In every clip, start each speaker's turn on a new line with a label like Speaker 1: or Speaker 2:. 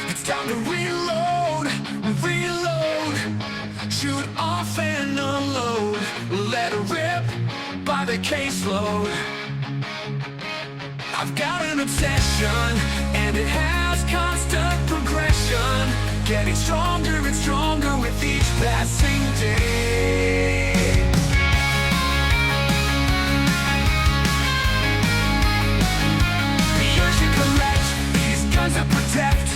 Speaker 1: It's time to reload, reload. Shoot off and unload. Let it rip by the caseload. I've got an obsession, and it has constant progression. Getting stronger and stronger with each passing day. Yours to collect, these guns that protect,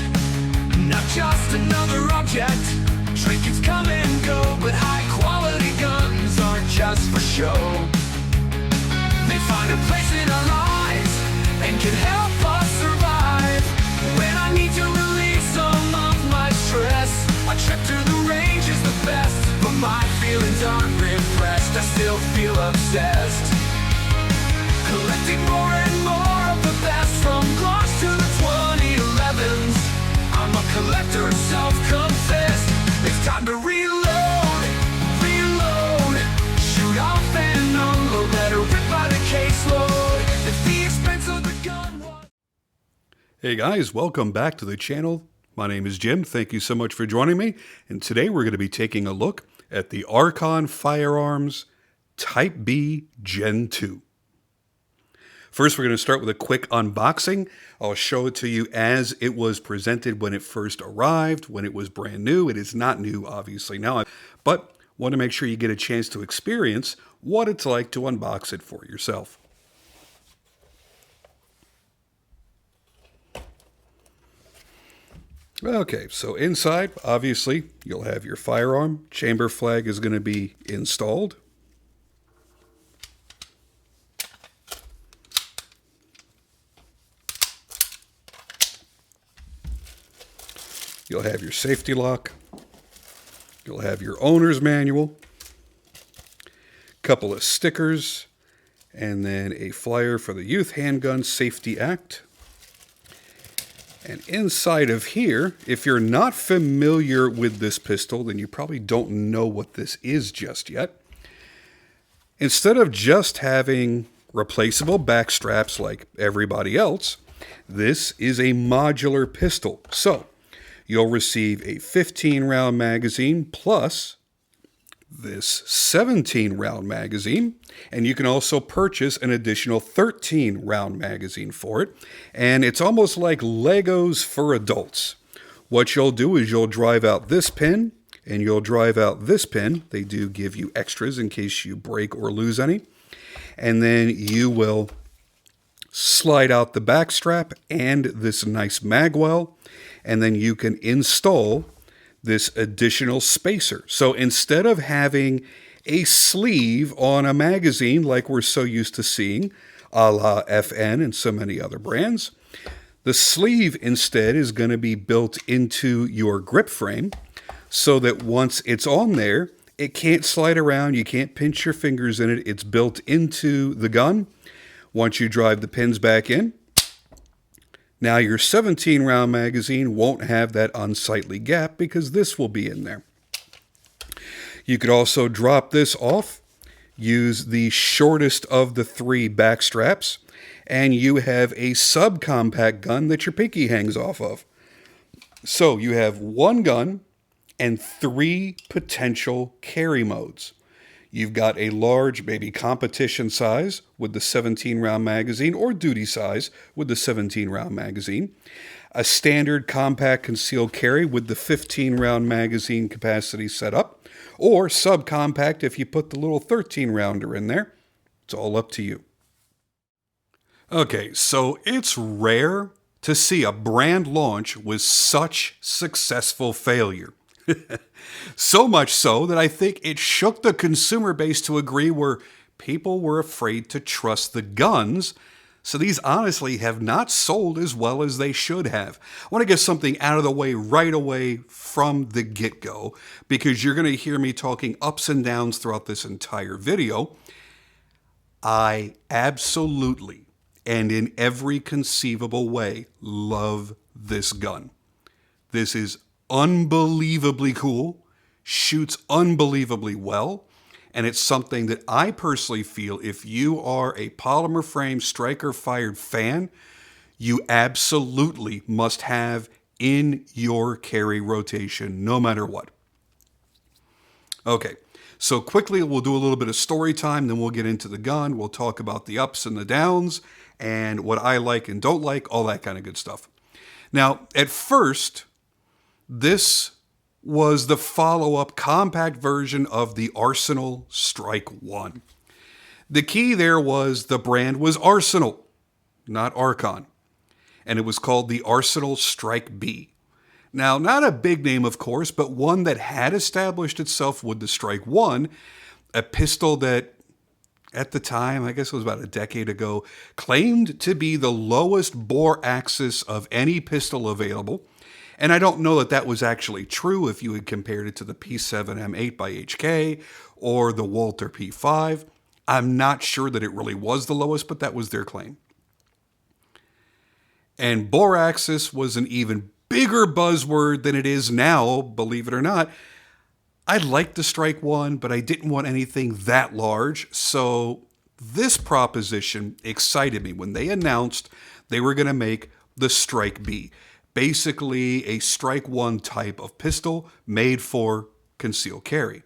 Speaker 1: not just another object. Trinkets come and go, but high quality guns aren't just for show. They find a place in our lives and can help us survive. When I need to release some of my stress, a trip to the range is the best. But my feelings aren't repressed, I still feel obsessed. Collecting more and more of the best, from Glocks to the 2011s. I'm a collector, self-confessed. It's time to reload, reload. Shoot off and unload, let her rip by the caseload. At the expense of the gun.
Speaker 2: Hey guys, welcome back to the channel. My name is Jim. Thank you so much for joining me. And today we're going to be taking a look at the Archon Firearms Type B Gen 2. First, we're going to start with a quick unboxing. I'll show it to you as it was presented when it first arrived, when it was brand new. It is not new, obviously, now, but want to make sure you get a chance to experience what it's like to unbox it for yourself. Okay, so inside, obviously, you'll have your firearm. Chamber flag is going to be installed. You'll have your safety lock. You'll have your owner's manual, couple of stickers, and then a flyer for the Youth Handgun Safety Act. And inside of here, if you're not familiar with this pistol, then you probably don't know what this is just yet. Instead of just having replaceable back straps like everybody else, this is a modular pistol. So you'll receive a 15-round magazine plus this 17-round magazine, and you can also purchase an additional 13-round magazine for it. And it's almost like Legos for adults. What you'll do is you'll drive out this pin, and you'll drive out this pin. They do give you extras in case you break or lose any. And then you will slide out the back strap and this nice mag well, and then you can install this additional spacer. So instead of having a sleeve on a magazine like we're so used to seeing, a la FN and so many other brands, the sleeve instead is going to be built into your grip frame so that once it's on there, it can't slide around, you can't pinch your fingers in it, it's built into the gun. Once you drive the pins back in, now your 17-round magazine won't have that unsightly gap because this will be in there. You could also drop this off, use the shortest of the 3 back straps, and you have a subcompact gun that your pinky hangs off of. So you have one gun and 3 potential carry modes. You've got a large, maybe competition size with the 17-round magazine, or duty size with the 17-round magazine. A standard compact concealed carry with the 15-round magazine capacity set up, or subcompact if you put the little 13-rounder in there. It's all up to you. Okay, so it's rare to see a brand launch with such successful failure. So much so that I think it shook the consumer base to a degree where people were afraid to trust the guns. So these honestly have not sold as well as they should have. I want to get something out of the way right away from the get-go, because you're going to hear me talking ups and downs throughout this entire video. I absolutely, and in every conceivable way, love this gun. This is unbelievably cool, shoots unbelievably well, and it's something that I personally feel if you are a polymer frame striker fired fan, you absolutely must have in your carry rotation, no matter what. Okay, so quickly we'll do a little bit of story time, then we'll get into the gun. We'll talk about the ups and the downs and what I like and don't like, all that kind of good stuff. Now, at first, this was the follow-up compact version of the Arsenal Strike 1. The key there was the brand was Arsenal, not Archon, and it was called the Arsenal Strike B. Now, not a big name, of course, but one that had established itself with the Strike 1, a pistol that, at the time, I guess it was about a decade ago, claimed to be the lowest bore axis of any pistol available. And I don't know that that was actually true if you had compared it to the P7M8 by HK or the Walther P5. I'm not sure that it really was the lowest, but that was their claim. And bore axis was an even bigger buzzword than it is now, believe it or not. I liked the Strike 1, but I didn't want anything that large. So this proposition excited me when they announced they were going to make the Strike B. Basically a Strike 1 type of pistol made for concealed carry.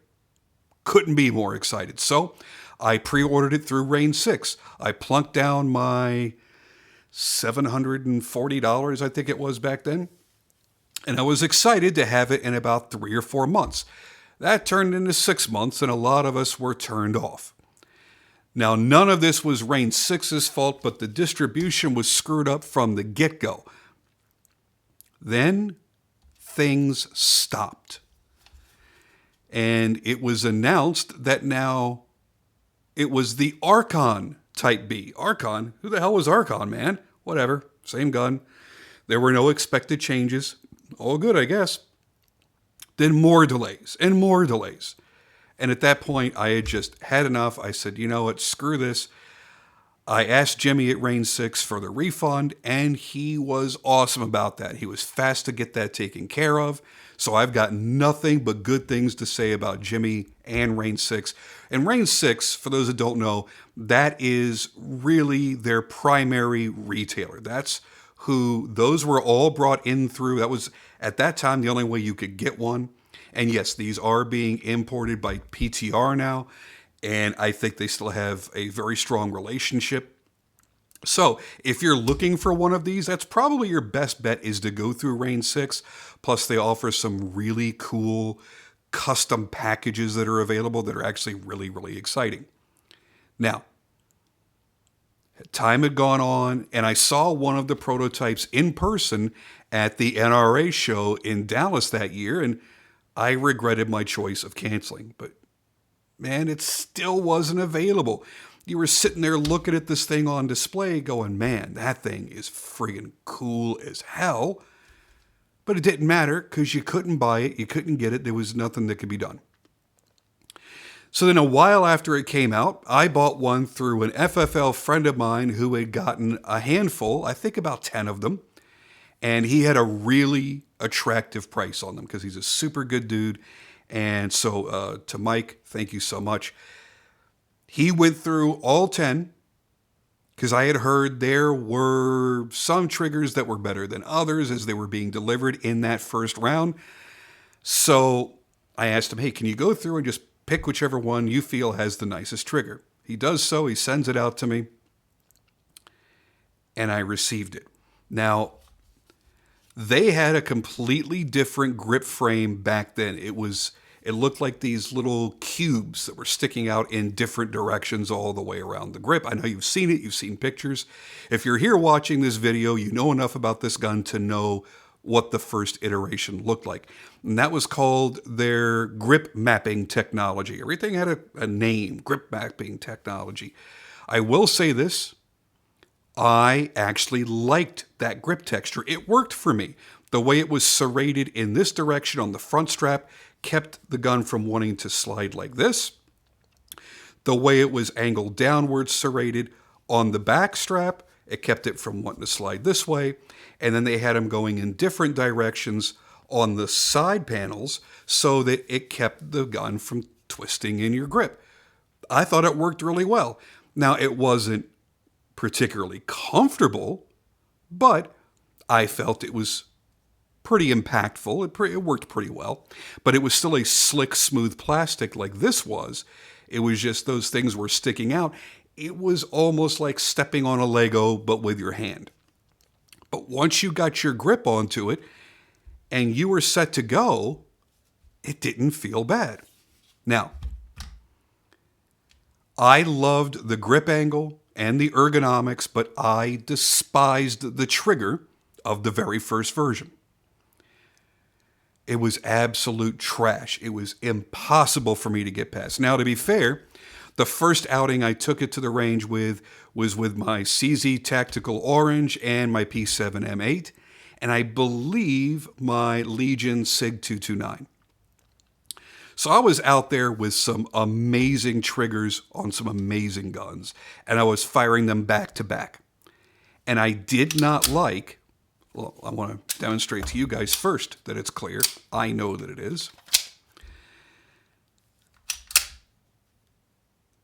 Speaker 2: Couldn't be more excited. So I pre-ordered it through Range 6. I plunked down my $740, I think it was back then. And I was excited to have it in about 3 or 4 months. That turned into 6 months, and a lot of us were turned off. Now, none of this was Range 6's fault, but the distribution was screwed up from the get-go. Then things stopped. And it was announced that now it was the Archon Type B. Archon? Who the hell was Archon, man? Whatever. Same gun. There were no expected changes. All good, I guess. Then more delays and more delays. And at that point, I had just had enough. I said, you know what? Screw this. I asked Jimmy at Range 6 for the refund, and he was awesome about that. He was fast to get that taken care of. So I've got nothing but good things to say about Jimmy and Range 6. And Range 6, for those that don't know, that is really their primary retailer. That's who, those were all brought in through. That was, at that time, the only way you could get one. And yes, these are being imported by PTR now. And I think they still have a very strong relationship. So if you're looking for one of these, that's probably your best bet, is to go through Range 6. Plus, they offer some really cool custom packages that are available that are actually really, really exciting. Now, time had gone on, and I saw one of the prototypes in person at the NRA show in Dallas that year, and I regretted my choice of canceling. But man, it still wasn't available. You were sitting there looking at this thing on display going, man, that thing is friggin' cool as hell. But it didn't matter because you couldn't buy it. You couldn't get it. There was nothing that could be done. So then a while after it came out, I bought one through an FFL friend of mine who had gotten a handful, I think about 10 of them. And he had a really attractive price on them because he's a super good dude. And so to Mike, thank you so much. He went through all 10 because I had heard there were some triggers that were better than others as they were being delivered in that first round. So I asked him, hey, can you go through and just pick whichever one you feel has the nicest trigger? He does so. He sends it out to me. And I received it. Now, they had a completely different grip frame back then. It looked like these little cubes that were sticking out in different directions all the way around the grip. I know you've seen it. You've seen pictures. If you're here watching this video, you know enough about this gun to know what the first iteration looked like. And that was called their grip mapping technology. Everything had a name, grip mapping technology. I will say this. I actually liked that grip texture. It worked for me. The way it was serrated in this direction on the front strap kept the gun from wanting to slide like this. The way it was angled downwards, serrated on the back strap, it kept it from wanting to slide this way. And then they had them going in different directions on the side panels so that it kept the gun from twisting in your grip. I thought it worked really well. Now, it wasn't particularly comfortable, but I felt it was pretty impactful. It worked pretty well, but it was still a slick, smooth plastic like this was. It was just those things were sticking out. It was almost like stepping on a Lego, but with your hand. But once you got your grip onto it and you were set to go, it didn't feel bad. Now, I loved the grip angle and the ergonomics, but I despised the trigger of the very first version. It was absolute trash. It was impossible for me to get past. Now, to be fair, the first outing I took it to the range with was with my CZ Tactical Orange and my P7 M8, and I believe my Legion SIG 229. So I was out there with some amazing triggers on some amazing guns, and I was firing them back to back. And I did not like, well, I want to demonstrate to you guys first that it's clear. I know that it is.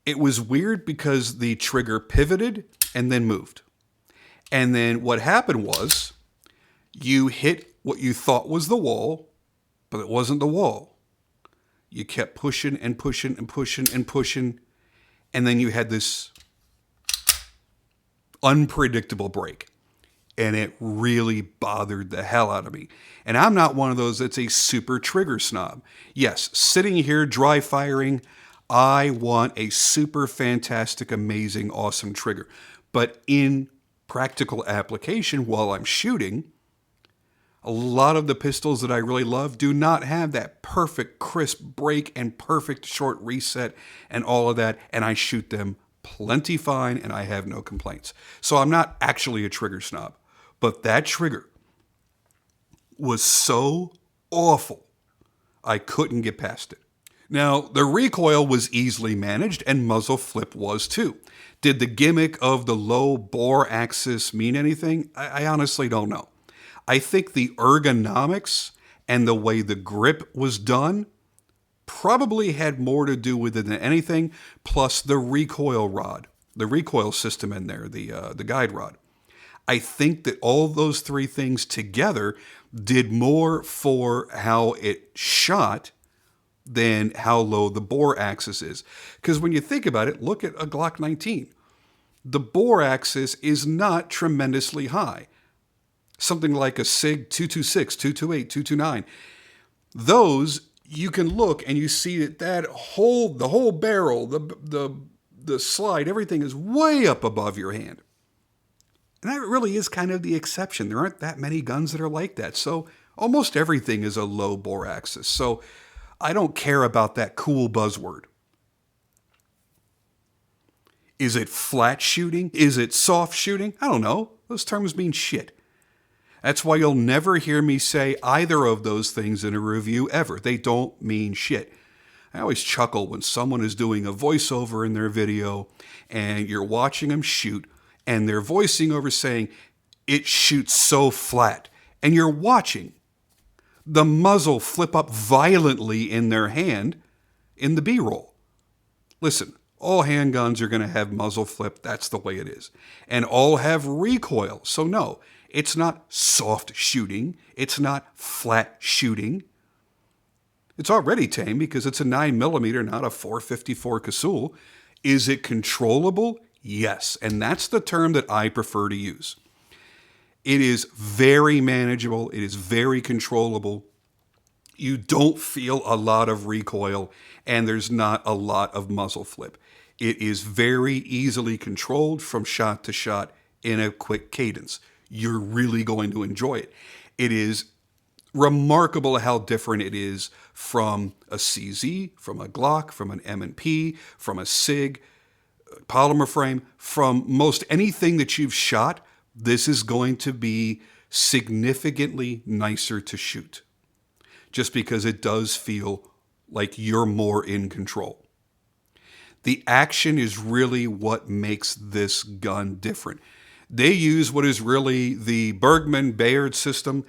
Speaker 2: It was weird because the trigger pivoted and then moved. And then what happened was you hit what you thought was the wall, but it wasn't the wall. You kept pushing and pushing and pushing and pushing, and then you had this unpredictable break. And it really bothered the hell out of me. And I'm not one of those that's a super trigger snob. Yes, sitting here dry firing, I want a super fantastic, amazing, awesome trigger. But in practical application while I'm shooting, a lot of the pistols that I really love do not have that perfect crisp break and perfect short reset and all of that, and I shoot them plenty fine and I have no complaints. So I'm not actually a trigger snob, but that trigger was so awful, I couldn't get past it. Now, the recoil was easily managed and muzzle flip was too. Did the gimmick of the low bore axis mean anything? I honestly don't know. I think the ergonomics and the way the grip was done probably had more to do with it than anything, plus the recoil rod, the recoil system in there, the guide rod. I think that all those three things together did more for how it shot than how low the bore axis is. Because when you think about it, look at a Glock 19. The bore axis is not tremendously high. Something like a SIG 226, 228, 229. Those, you can look and you see that the whole barrel, the slide, everything is way up above your hand. And that really is kind of the exception. There aren't that many guns that are like that. So almost everything is a low bore axis. So I don't care about that cool buzzword. Is it flat shooting? Is it soft shooting? I don't know. Those terms mean shit. That's why you'll never hear me say either of those things in a review ever. They don't mean shit. I always chuckle when someone is doing a voiceover in their video and you're watching them shoot and they're voicing over saying, it shoots so flat. And you're watching the muzzle flip up violently in their hand in the B-roll. Listen, all handguns are going to have muzzle flip. That's the way it is. And all have recoil. So no, it's not soft shooting. It's not flat shooting. It's already tame because it's a 9mm, not a 454 Casull. Is it controllable? Yes. And that's the term that I prefer to use. It is very manageable. It is very controllable. You don't feel a lot of recoil, and there's not a lot of muzzle flip. It is very easily controlled from shot to shot in a quick cadence. You're really going to enjoy it. It is remarkable how different it is from a CZ, from a Glock, from an M&P, from a SIG, polymer frame, from most anything that you've shot. This is going to be significantly nicer to shoot, just because it does feel like you're more in control. The action is really what makes this gun different. They use what is really the Bergman-Bayard system.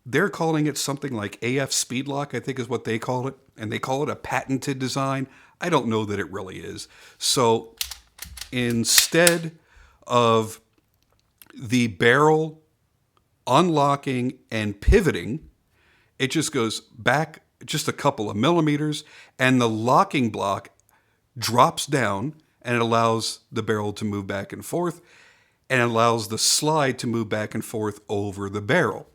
Speaker 2: They're calling it something like AF Speedlock, I think is what they call it. And they call it a patented design. I don't know that it really is. So instead of the barrel unlocking and pivoting, it just goes back just a couple of millimeters, and the locking block drops down, and it allows the barrel to move back and forth, and it allows the slide to move back and forth over the barrel.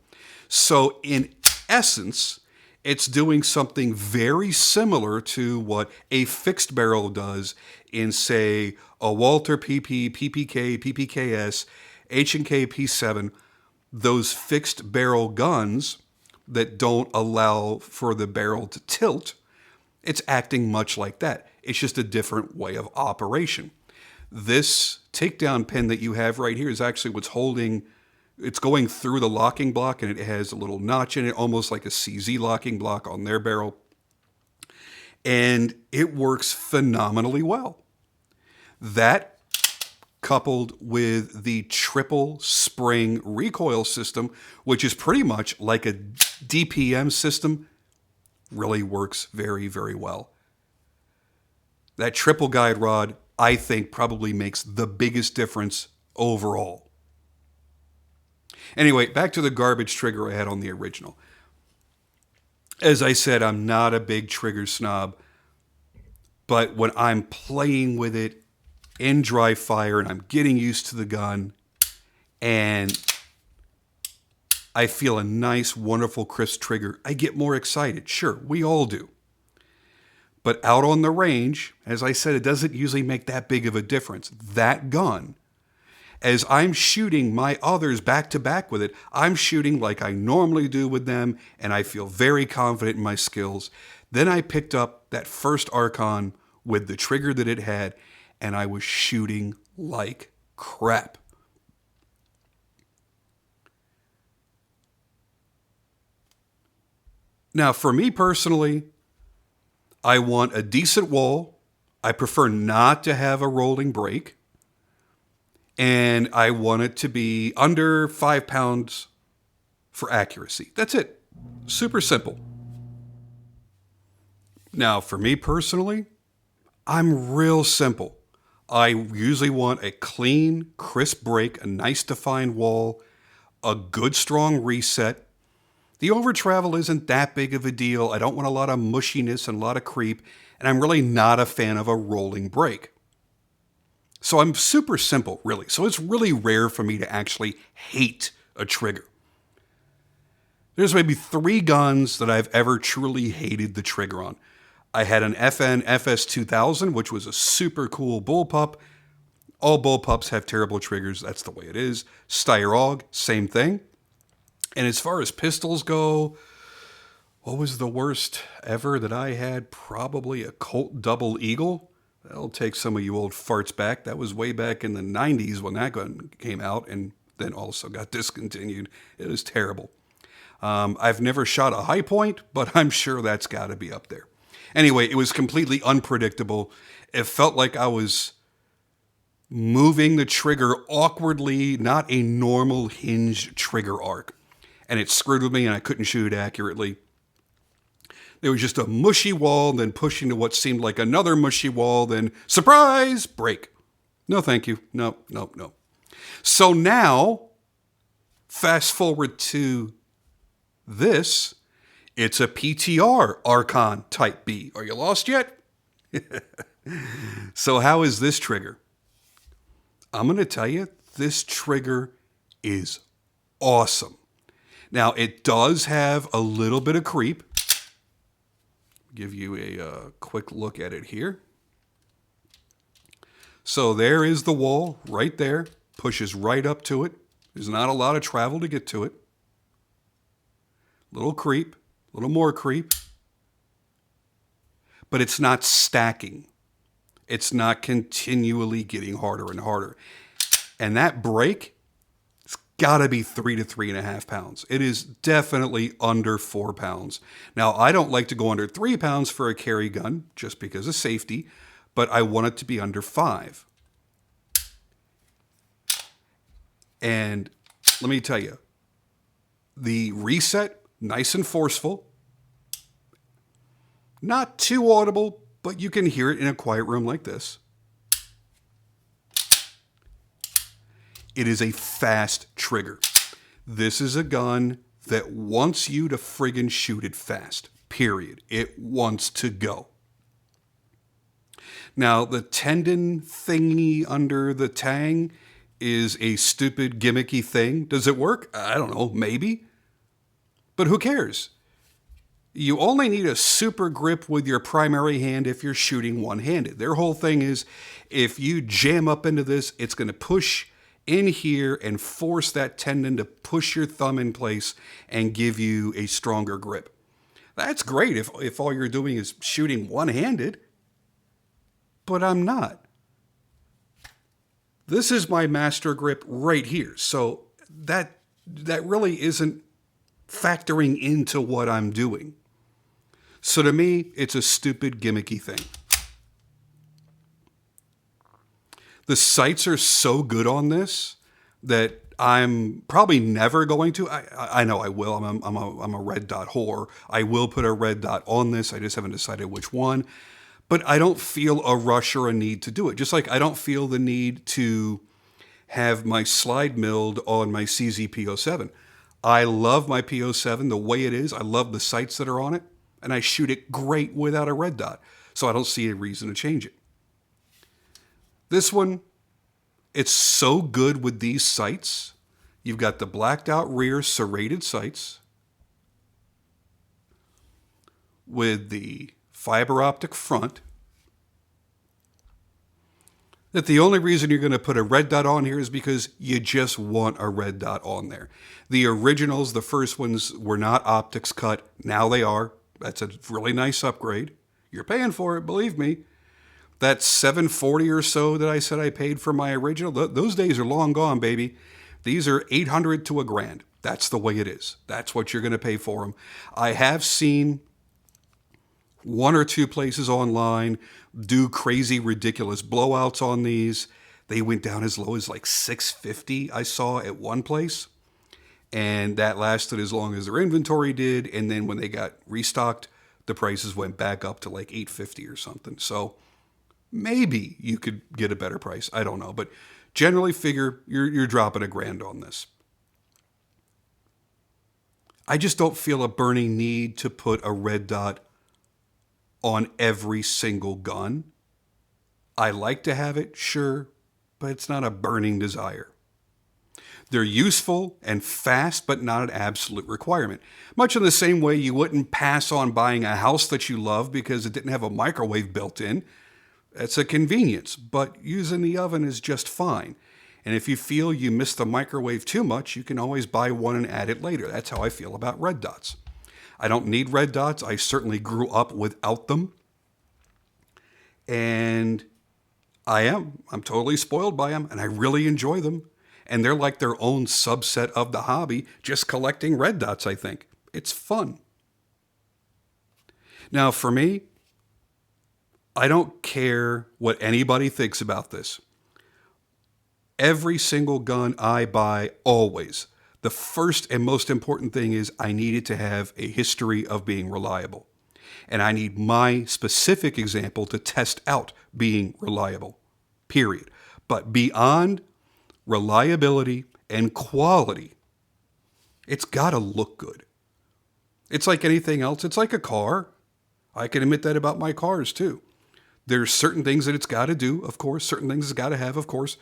Speaker 2: So in essence, it's doing something very similar to what a fixed barrel does in, say, a Walther PP, PPK, PPKS, H&K P7, those fixed barrel guns that don't allow for the barrel to tilt. It's acting much like that. It's just a different way of operation. This takedown pin that you have right here is actually what's holding, it's going through the locking block, and it has a little notch in it, almost like a CZ locking block on their barrel. And it works phenomenally well. That, coupled with the triple spring recoil system, which is pretty much like a DPM system, really works very, very well. That triple guide rod, I think, probably makes the biggest difference overall. Anyway, back to the garbage trigger I had on the original. As I said, I'm not a big trigger snob, but when I'm playing with it in dry fire and I'm getting used to the gun and I feel a nice, wonderful, crisp trigger, I get more excited. Sure, we all do. But out on the range, as I said, it doesn't usually make that big of a difference. That gun, as I'm shooting my others back to back with it, I'm shooting like I normally do with them, and I feel very confident in my skills. Then I picked up that first Archon with the trigger that it had, and I was shooting like crap. Now, for me personally, I want a decent wall. I prefer not to have a rolling break. And I want it to be under 5 pounds for accuracy. That's it. Super simple. Now, for me personally, I'm real simple. I usually want a clean, crisp break, a nice defined wall, a good strong reset. The over travel isn't that big of a deal. I don't want a lot of mushiness and a lot of creep, and I'm really not a fan of a rolling break. So I'm super simple, really. So it's really rare for me to actually hate a trigger. There's maybe 3 guns that I've ever truly hated the trigger on. I had an FN FS 2000, which was a super cool bullpup. All bullpups have terrible triggers. That's the way it is. Steyr AUG, same thing. And as far as pistols go, what was the worst ever that I had? Probably a Colt Double Eagle. That'll take some of you old farts back. That was way back in the 90s when that gun came out and then also got discontinued. It was terrible. I've never shot a high point, but I'm sure that's got to be up there. Anyway, it was completely unpredictable. It felt like I was moving the trigger awkwardly, not a normal hinge trigger arc. And it screwed with me and I couldn't shoot accurately. There was just a mushy wall, then pushing to what seemed like another mushy wall, then surprise, break. No, thank you. No. So now, fast forward to this. It's a PTR Archon Type B. Are you lost yet? So how is this trigger? I'm going to tell you, this trigger is awesome. Now, it does have a little bit of creep. Give you a quick look at it here. So there is the wall right there. Pushes right up to it. There's not a lot of travel to get to it. Little creep. A little more creep. But it's not stacking. It's not continually getting harder and harder. And that break, it's got to be 3 to 3.5 pounds. It is definitely under 4 pounds. Now, I don't like to go under 3 pounds for a carry gun just because of safety, but I want it to be under 5. And let me tell you, the reset, nice and forceful. Not too audible, but you can hear it in a quiet room like this. It is a fast trigger. This is a gun that wants you to friggin' shoot it fast. Period. It wants to go. Now, the tendon thingy under the tang is a stupid gimmicky thing. Does it work? I don't know, maybe. But who cares? You only need a super grip with your primary hand if you're shooting one-handed. Their whole thing is if you jam up into this, it's going to push in here and force that tendon to push your thumb in place and give you a stronger grip. That's great if all you're doing is shooting one-handed, but I'm not. This is my master grip right here, so that really isn't factoring into what I'm doing. So to me, it's a stupid gimmicky thing. The sights are so good on this that I'm probably never going to. I know I will. I'm a red dot whore. I will put a red dot on this. I just haven't decided which one. But I don't feel a rush or a need to do it. Just like I don't feel the need to have my slide milled on my CZ-P07. I love my P07 the way it is. I love the sights that are on it. And I shoot it great without a red dot. So I don't see a reason to change it. This one, it's so good with these sights. You've got the blacked out rear serrated sights with the fiber optic front. That the only reason you're going to put a red dot on here is because you just want a red dot on there. The originals, the first ones, were not optics cut. Now they are. That's a really nice upgrade. You're paying for it, believe me. That $740 or so that I said I paid for my original, those days are long gone, baby. These are $800 to $1,000. That's the way it is. That's what you're going to pay for them. I have seen one or two places online do crazy, ridiculous blowouts on these. They went down as low as like $650 I saw at one place. And that lasted as long as their inventory did. And then when they got restocked, the prices went back up to like $850 or something. So maybe you could get a better price. I don't know. But generally figure you're dropping $1,000 on this. I just don't feel a burning need to put a red dot on every single gun. I like to have it, sure, but it's not a burning desire. They're useful and fast, but not an absolute requirement. Much in the same way you wouldn't pass on buying a house that you love because it didn't have a microwave built in. It's a convenience, but using the oven is just fine. And if you feel you miss the microwave too much, you can always buy one and add it later. That's how I feel about red dots. I don't need red dots. I certainly grew up without them. And I'm totally spoiled by them, and I really enjoy them. And they're like their own subset of the hobby, just collecting red dots, I think. It's fun. Now, for me, I don't care what anybody thinks about this. Every single gun I buy, always, the first and most important thing is I need it to have a history of being reliable. And I need my specific example to test out being reliable, period. But beyond reliability and quality, it's got to look good. It's like anything else. It's like a car. I can admit that about my cars too. There's certain things that it's got to do, of course. Certain things it's got to have, of course.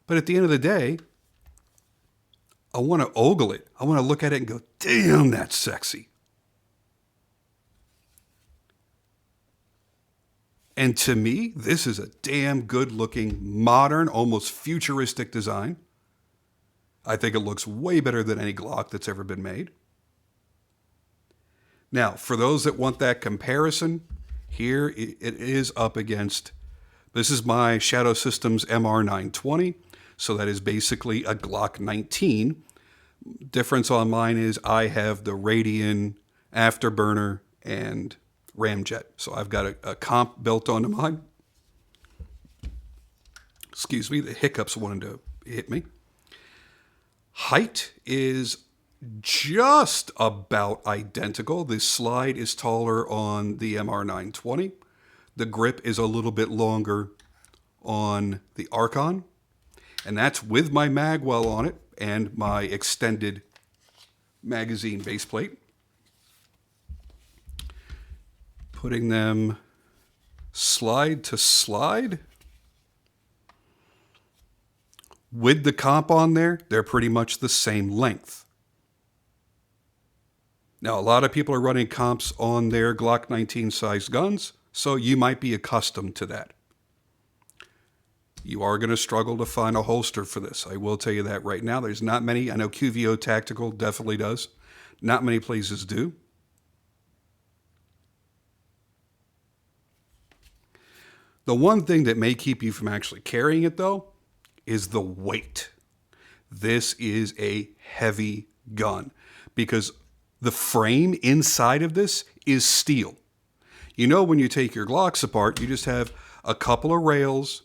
Speaker 2: But at the end of the day, I want to ogle it. I want to look at it and go, damn, that's sexy. And to me, this is a damn good-looking, modern, almost futuristic design. I think it looks way better than any Glock that's ever been made. Now, for those that want that comparison, here it is up against, this is my Shadow Systems MR920, so that is basically a Glock 19. Difference on mine is I have the Radian Afterburner and Ramjet. So I've got a comp built onto mine. Excuse me, the hiccups wanted to hit me. Height is just about identical. The slide is taller on the MR920. The grip is a little bit longer on the Archon. And that's with my magwell on it. and my extended magazine base plate. Putting them slide to slide. With the comp on there, they're pretty much the same length. Now, a lot of people are running comps on their Glock 19 sized guns, so you might be accustomed to that. You are going to struggle to find a holster for this. I will tell you that right now. There's not many. I know QVO Tactical definitely does. Not many places do. The one thing that may keep you from actually carrying it, though, is the weight. This is a heavy gun because the frame inside of this is steel. You know, when you take your Glocks apart, you just have a couple of rails.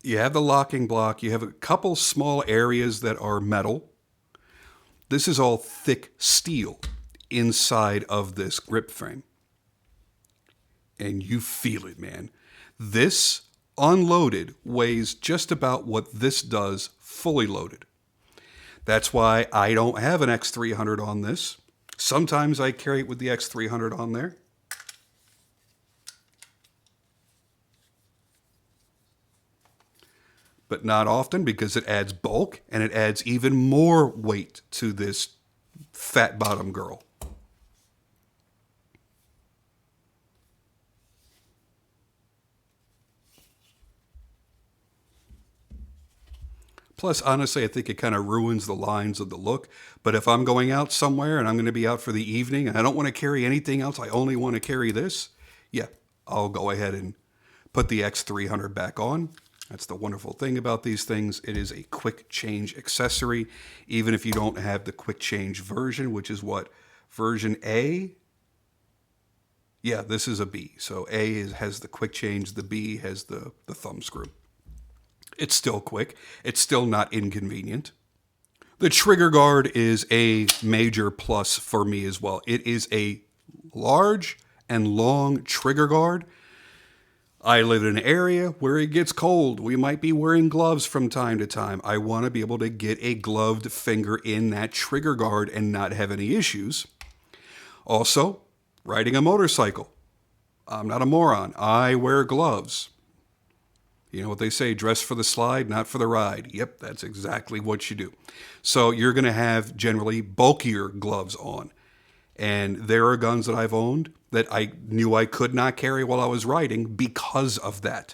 Speaker 2: You have the locking block. You have a couple small areas that are metal. This is all thick steel inside of this grip frame. And you feel it, man. This unloaded weighs just about what this does fully loaded. That's why I don't have an X300 on this. Sometimes I carry it with the X300 on there. But not often because it adds bulk and it adds even more weight to this fat bottom girl. Plus, honestly, I think it kind of ruins the lines of the look. But if I'm going out somewhere and I'm going to be out for the evening and I don't want to carry anything else, I only want to carry this, yeah, I'll go ahead and put the X300 back on. That's the wonderful thing about these things. It is a quick change accessory, even if you don't have the quick change version, which is what? Version A? Yeah, this is a B. So A has the quick change, the B has the thumb screw. It's still quick. It's still not inconvenient. The trigger guard is a major plus for me as well. It is a large and long trigger guard. I live in an area where it gets cold. We might be wearing gloves from time to time. I want to be able to get a gloved finger in that trigger guard and not have any issues. Also, riding a motorcycle. I'm not a moron. I wear gloves. You know what they say, dress for the slide, not for the ride. Yep, that's exactly what you do. So you're going to have generally bulkier gloves on. And there are guns that I've owned that I knew I could not carry while I was riding because of that.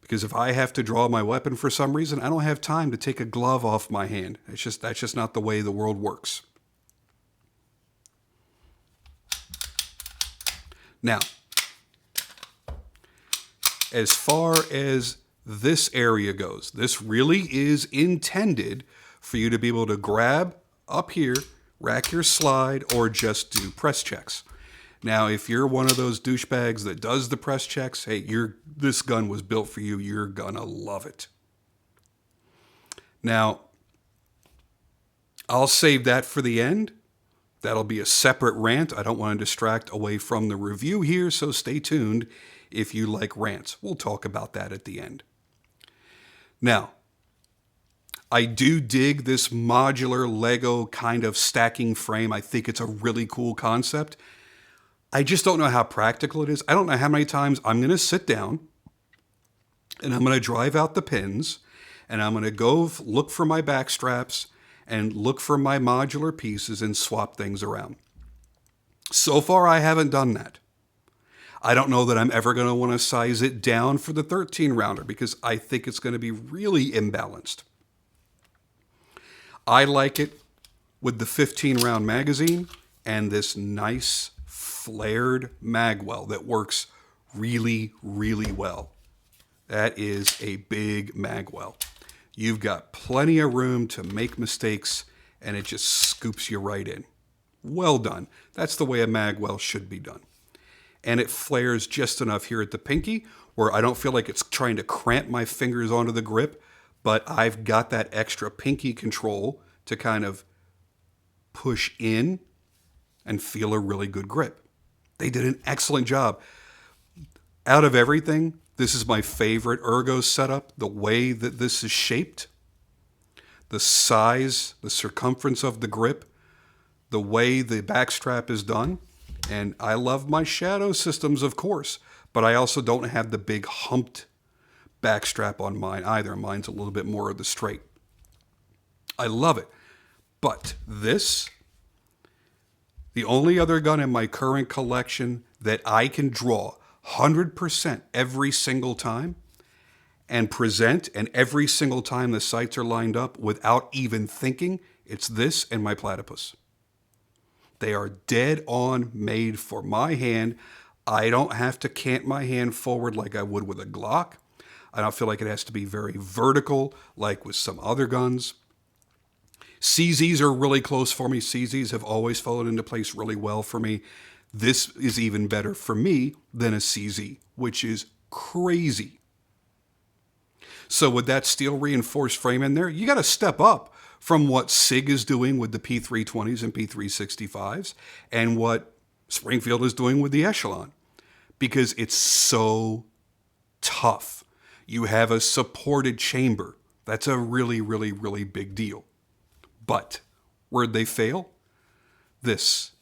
Speaker 2: Because if I have to draw my weapon for some reason, I don't have time to take a glove off my hand. That's just not the way the world works. Now, as far as this area goes, this really is intended for you to be able to grab up here, rack your slide, or just do press checks. Now, if you're one of those douchebags that does the press checks, hey, this gun was built for you. You're gonna love it. Now, I'll save that for the end. That'll be a separate rant. I don't want to distract away from the review here, so stay tuned. If you like rants, we'll talk about that at the end. Now, I do dig this modular Lego kind of stacking frame. I think it's a really cool concept. I just don't know how practical it is. I don't know how many times I'm going to sit down and I'm going to drive out the pins and I'm going to go look for my back straps and look for my modular pieces and swap things around. So far, I haven't done that. I don't know that I'm ever going to want to size it down for the 13 rounder because I think it's going to be really imbalanced. I like it with the 15 round magazine and this nice flared magwell that works really, really well. That is a big magwell. You've got plenty of room to make mistakes and it just scoops you right in. Well done. That's the way a magwell should be done. And it flares just enough here at the pinky where I don't feel like it's trying to cramp my fingers onto the grip, but I've got that extra pinky control to kind of push in and feel a really good grip. They did an excellent job. Out of everything, this is my favorite ergos setup. The way that this is shaped, the size, the circumference of the grip, the way the backstrap is done. And I love my shadow systems, of course, but I also don't have the big humped backstrap on mine either. Mine's a little bit more of the straight. I love it. But this, the only other gun in my current collection that I can draw 100% every single time and present, and every single time the sights are lined up without even thinking, it's this and my platypus. They are dead on made for my hand. I don't have to cant my hand forward like I would with a Glock. I don't feel like it has to be very vertical like with some other guns. CZs are really close for me. CZs have always fallen into place really well for me. This is even better for me than a CZ, which is crazy. So with that steel reinforced frame in there, you got to step up from what SIG is doing with the P320s and P365s and what Springfield is doing with the Echelon, because it's so tough. You have a supported chamber. That's a really, really, really big deal. But where'd they fail? This.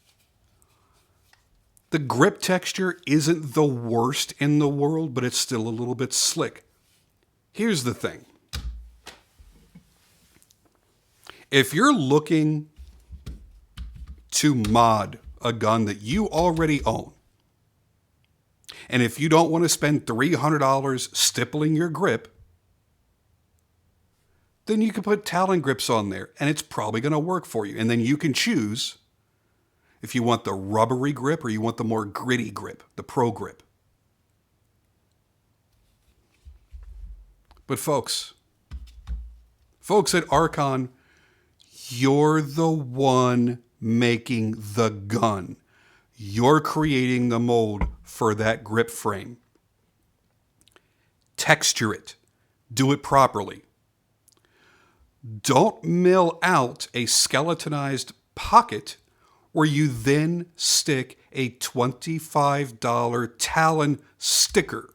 Speaker 2: The grip texture isn't the worst in the world, but it's still a little bit slick. Here's the thing. If you're looking to mod a gun that you already own, and if you don't want to spend $300 stippling your grip, then you can put Talon grips on there, and it's probably going to work for you. And then you can choose if you want the rubbery grip or you want the more gritty grip, the pro grip. But folks at Archon, you're the one making the gun. You're creating the mold for that grip frame. Texture it. Do it properly. Don't mill out a skeletonized pocket where you then stick a $25 Talon sticker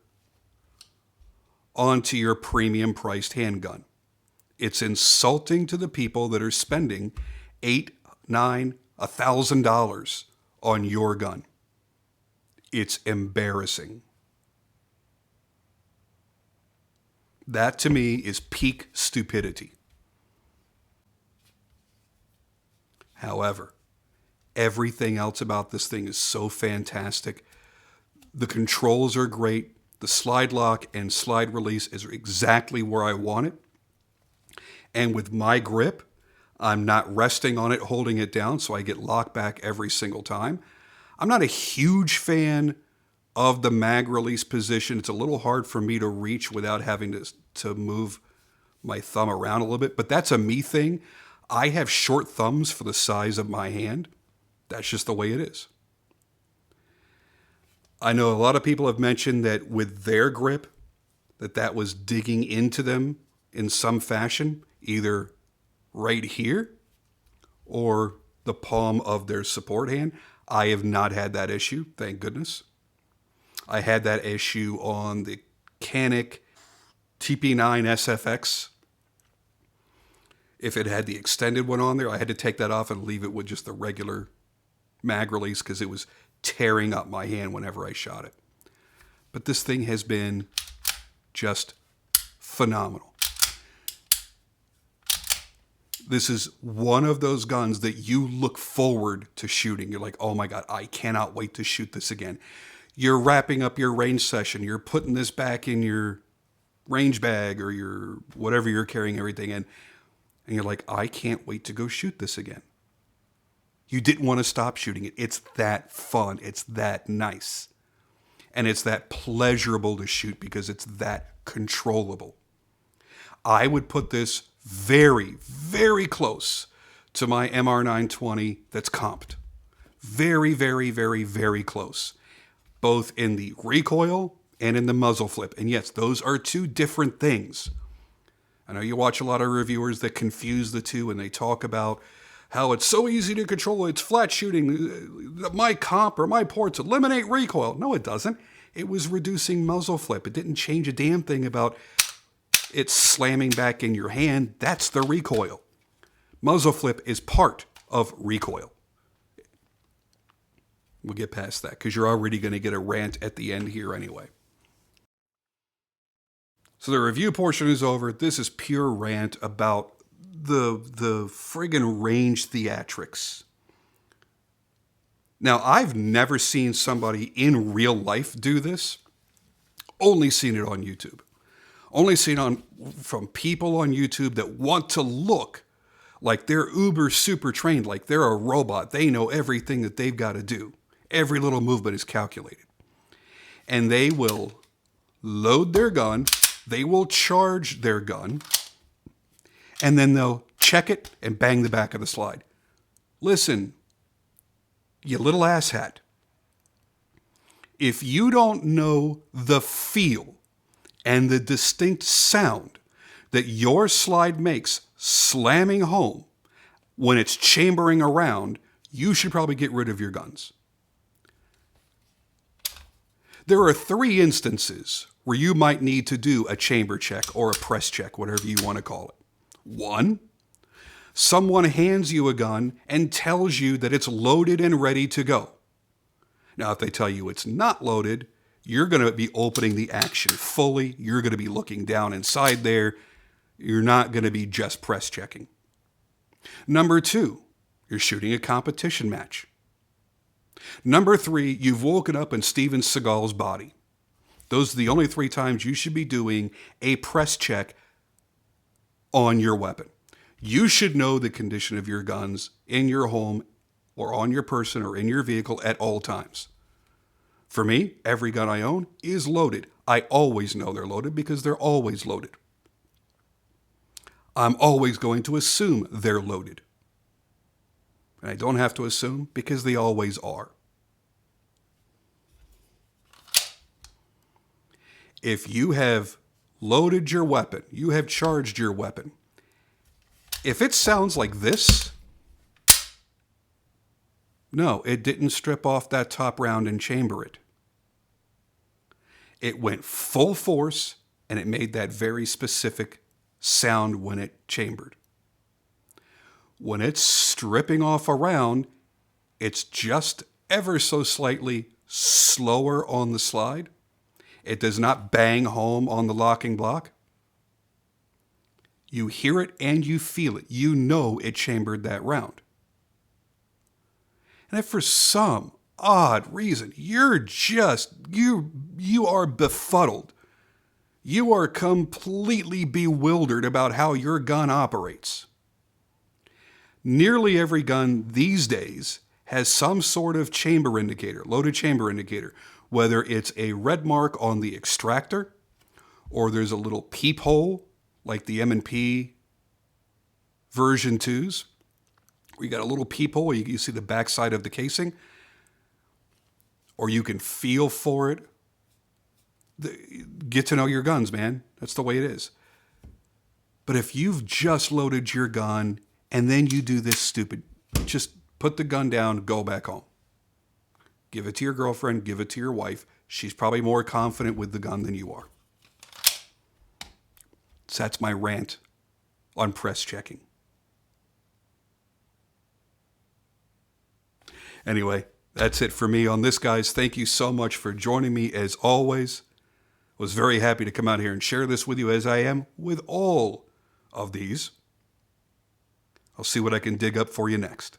Speaker 2: onto your premium priced handgun. It's insulting to the people that are spending $8, $9, $1,000 on your gun. It's embarrassing. That to me is peak stupidity. However, everything else about this thing is so fantastic. The controls are great. The slide lock and slide release is exactly where I want it. And with my grip, I'm not resting on it, holding it down, so I get locked back every single time. I'm not a huge fan of the mag release position. It's a little hard for me to reach without having to move my thumb around a little bit, but that's a me thing. I have short thumbs for the size of my hand. That's just the way it is. I know a lot of people have mentioned that with their grip, that was digging into them in some fashion, either right here or the palm of their support hand. I have not had that issue, thank goodness. I had that issue on the Canik TP9 SFX. If it had the extended one on there, I had to take that off and leave it with just the regular mag release because it was tearing up my hand whenever I shot it. But this thing has been just phenomenal. This is one of those guns that you look forward to shooting. You're like, oh my God, I cannot wait to shoot this again. You're wrapping up your range session. You're putting this back in your range bag or your whatever you're carrying everything in. And you're like, I can't wait to go shoot this again. You didn't want to stop shooting it. It's that fun. It's that nice. And it's that pleasurable to shoot because it's that controllable. I would put this very, very close to my MR920 that's comped. Very, very, very, very close. Both in the recoil and in the muzzle flip. And yes, those are two different things. I know you watch a lot of reviewers that confuse the two and they talk about how it's so easy to control. It's flat shooting. My comp or my ports eliminate recoil. No, it doesn't. It was reducing muzzle flip. It didn't change a damn thing about it's slamming back in your hand. That's the recoil. Muzzle flip is part of recoil. We'll get past that because you're already going to get a rant at the end here anyway. So the review portion is over. This is pure rant about the friggin' range theatrics. Now, I've never seen somebody in real life do this. Only seen it on YouTube. Only seen from people on YouTube that want to look like they're uber super trained, like they're a robot. They know everything that they've got to do. Every little movement is calculated. And they will load their gun, they will charge their gun, and then they'll check it and bang the back of the slide. Listen, you little asshat. If you don't know the feel and the distinct sound that your slide makes slamming home when it's chambering around, you should probably get rid of your guns. There are 3 instances where you might need to do a chamber check or a press check, whatever you want to call it. 1, someone hands you a gun and tells you that it's loaded and ready to go. Now, if they tell you it's not loaded, you're going to be opening the action fully. You're going to be looking down inside there. You're not going to be just press checking. Number 2, you're shooting a competition match. Number 3, you've woken up in Steven Seagal's body. Those are the only 3 times you should be doing a press check on your weapon. You should know the condition of your guns in your home or on your person or in your vehicle at all times. For me, every gun I own is loaded. I always know they're loaded because they're always loaded. I'm always going to assume they're loaded. And I don't have to assume because they always are. If you have loaded your weapon, you have charged your weapon, if it sounds like this, no, it didn't strip off that top round and chamber it. It went full force and it made that very specific sound when it chambered. When it's stripping off a round, it's just ever so slightly slower on the slide. It does not bang home on the locking block. You hear it and you feel it. You know it chambered that round. And if for some odd reason you are befuddled, you are completely bewildered about how your gun operates. Nearly every gun these days has some sort of chamber indicator, loaded chamber indicator, whether it's a red mark on the extractor or there's a little peephole like the M&P version 2s. Where you got a little peephole where you see the backside of the casing, or you can feel for it. Get to know your guns, man. That's the way it is. But if you've just loaded your gun and then you do this stupid, just put the gun down, go back home. Give it to your girlfriend, give it to your wife. She's probably more confident with the gun than you are. So that's my rant on press checking. Anyway, that's it for me on this, guys. Thank you so much for joining me as always. Was very happy to come out here and share this with you as I am with all of these. I'll see what I can dig up for you next.